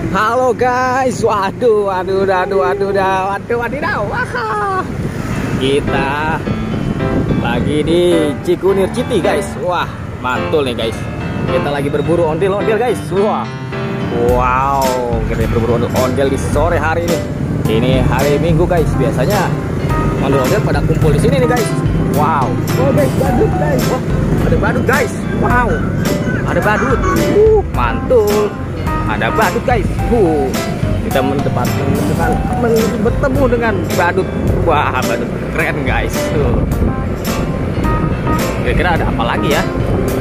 Halo guys, wadidaw. Wah. Kita lagi di Cikunir City guys. Wah, mantul nih guys. Kita lagi berburu ondel-ondel guys. Wah. Wow, kita berburu ondel di sore hari ini. Ini hari Minggu guys. Biasanya ondel-ondel pada kumpul di sini nih guys. Wow. Oh guys, badut guys. Wah, ada badut guys. Wow. Ada badut. Mantul. Ada badut guys. Kita bertemu dengan badut. Wah, badut keren guys. Kira-kira ada apa lagi ya?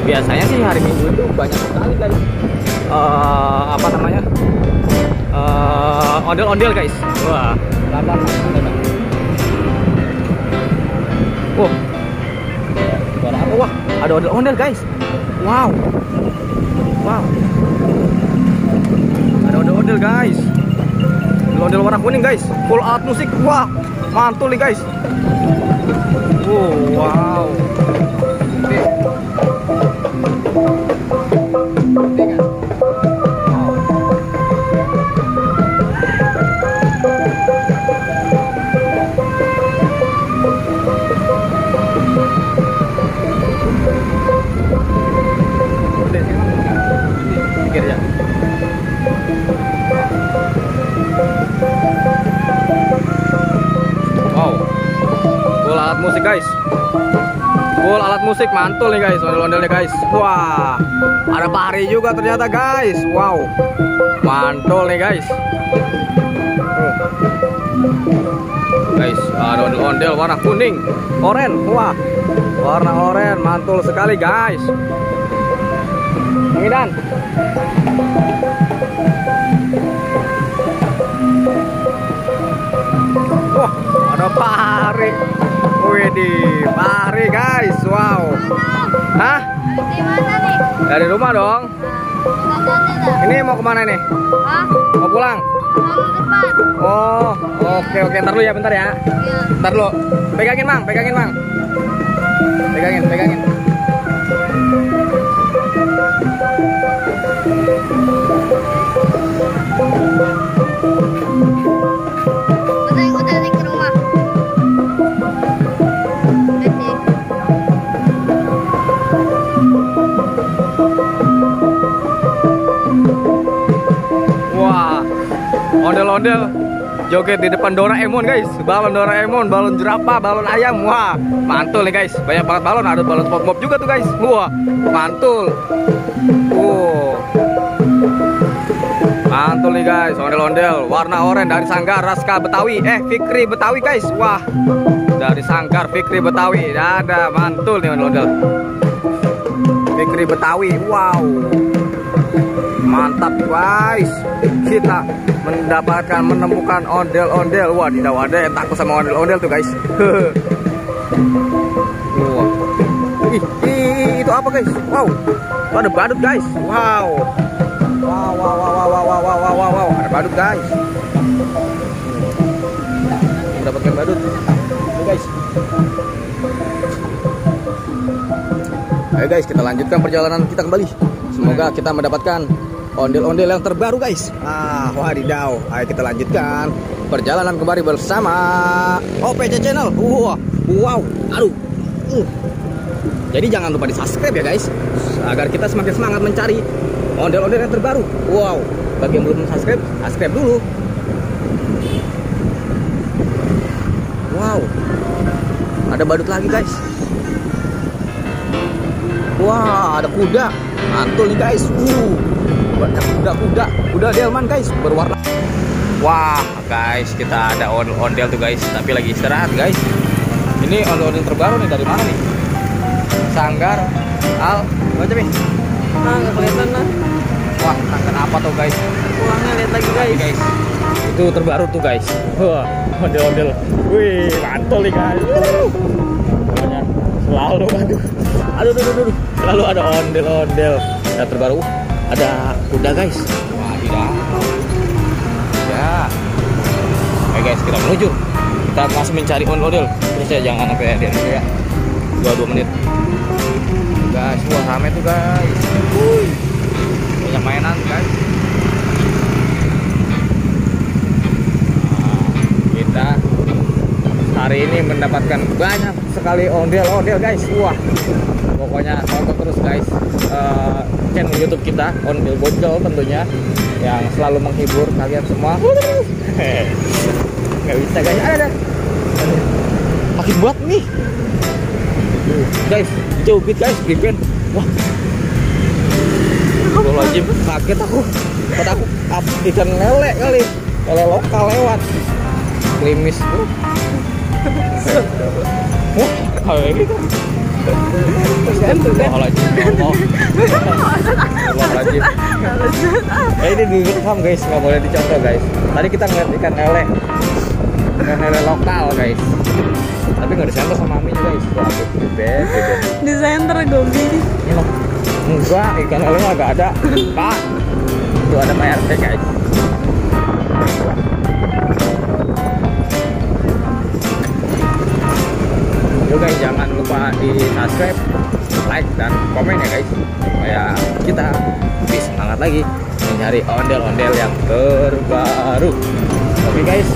Biasanya sih hari Minggu itu banyak sekali guys. Ondel-ondel guys. Wah, ada apa? Wah, ada ondel-ondel guys. Wow. Ada ondel-ondel guys. Ondel warna kuning guys. Full alat musik. Wah, mantul nih guys. Wow. Musik guys, full alat musik, mantul nih guys, ondel-ondelnya guys. Wah, ada pari juga ternyata guys. Wow, mantul nih guys. Guys, ada ondel-ondel warna kuning, oren. Wah, warna oren, mantul sekali guys. Pengidan. Wah, ada pari. Widih, pari guys, wow. Hah? Dari mana nih? Dari rumah dong. Ini mau kemana nih? Hah? Mau pulang? Mau depan. Oh, oke. Ntar dulu ya, bentar ya. Iya. Ntar dulu. Pegangin mang. Pegangin. Udah nih ke rumah. Wah, ondel-ondel joget di depan Doraemon guys. Balon Doraemon, balon jerapah, balon ayam. Wah, mantul nih guys. Banyak banget balon, ada balon SpongeBob juga tuh guys. Wah, mantul. Mantul nih guys, ondel-ondel warna oranye dari Sanggar Raska Betawi. Fikri Betawi guys. Wah, dari Sanggar Fikri Betawi. Ada mantul nih ondel-ondel. Fikri Betawi. Wow. Mantap guys, kita menemukan ondel-ondel. Wah, tidak ada yang takut sama ondel-ondel tuh guys. Wah. Itu apa guys? Wow, ada badut guys. Wow, ada badut guys. Mendapatkan badut. Ini guys. Ayo guys, kita lanjutkan perjalanan kita kembali. Semoga kita mendapatkan ondel-ondel yang terbaru guys. Wadidaw. Ayo kita lanjutkan perjalanan kembali bersama OPC Channel. Wow. Aduh. Jadi jangan lupa di subscribe ya guys, agar kita semakin semangat mencari ondel-ondel yang terbaru. Wow. Bagi yang belum subscribe, subscribe dulu. Wow. Ada badut lagi guys. Wah, ada kuda. Mantul nih guys. Banyak kuda delman guys, berwarna. Wah guys, kita ada ondel tuh guys, tapi lagi istirahat guys. Ini ondel terbaru nih, dari mana nih? Sanggar baca nih. Nggak kelihatan lah. Wah, sanggar apa tuh guys? Pulangnya lihat lagi guys. Itu terbaru tuh guys. Wah, ondel. Wih, mantul nih guys. Selalu aduh. Selalu ada ondel yang terbaru. Ada kuda guys. Wadidaw. Ya. Oke guys, kita menuju. Kita masih mencari ondel. Terus ya, jangan sampai dia ya. 2 menit. Guys, wah rame tuh guys. Banyak mainan guys. hari ini mendapatkan banyak sekali ondel-ondel guys. Wah, pokoknya tonton terus guys channel YouTube kita Ondel Bocol tentunya, yang selalu menghibur kalian semua. Nggak bisa guys, ada makin buat nih guys, cubit guys, prevent. Wah, lagi kaget aku, ikan lele kali, lele lokal lewat klimis bro. Wah, kayak gitu. Ini direkam guys, nggak boleh dicontoh guys. Tadi kita ngeliat ikan lele lokal guys, tapi nggak disenter sama maminya guys. Wah, beda. Disenter Gobi. Enggak, ikan lele nggak ada. Pak, itu ada PRT guys. Yuk guys, jangan lupa di subscribe, like, dan komen ya guys, supaya kita lebih semangat lagi mencari ondel-ondel yang terbaru. Oke guys,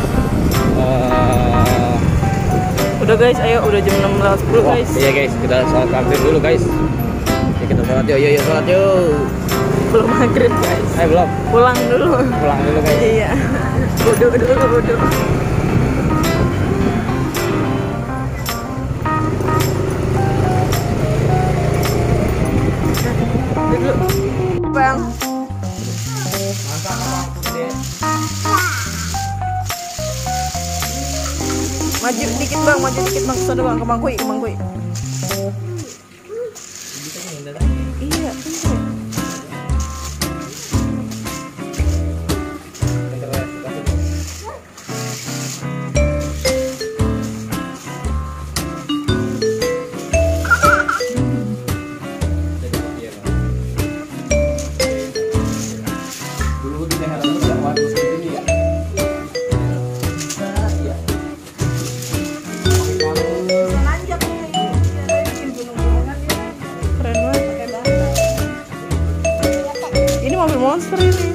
Udah guys, ayo udah jam 16.10 guys. Iya guys, kita sholat maghrib dulu guys. Ya, kita sholat yuk, sholat yuk. Belum maghrib guys. Belum. Pulang dulu guys. Iya. Udah. Bang. Maju dikit bang, sana bang, ke bangkui. Iya, mobil monster ini.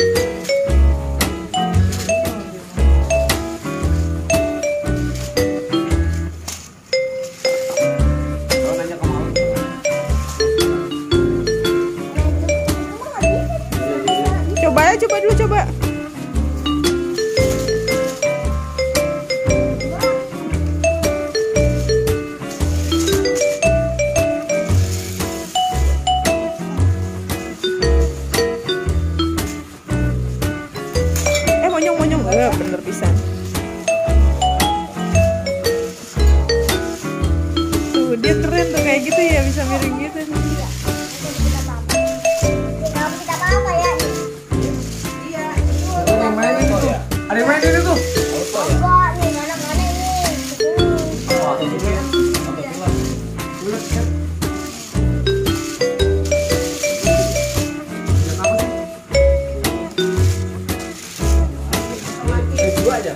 Coba dulu. Monyong, bener pisan. Tuh, dia keren tuh kayak gitu ya, bisa miring gitu. Ada yang main ini tuh. Dua aja.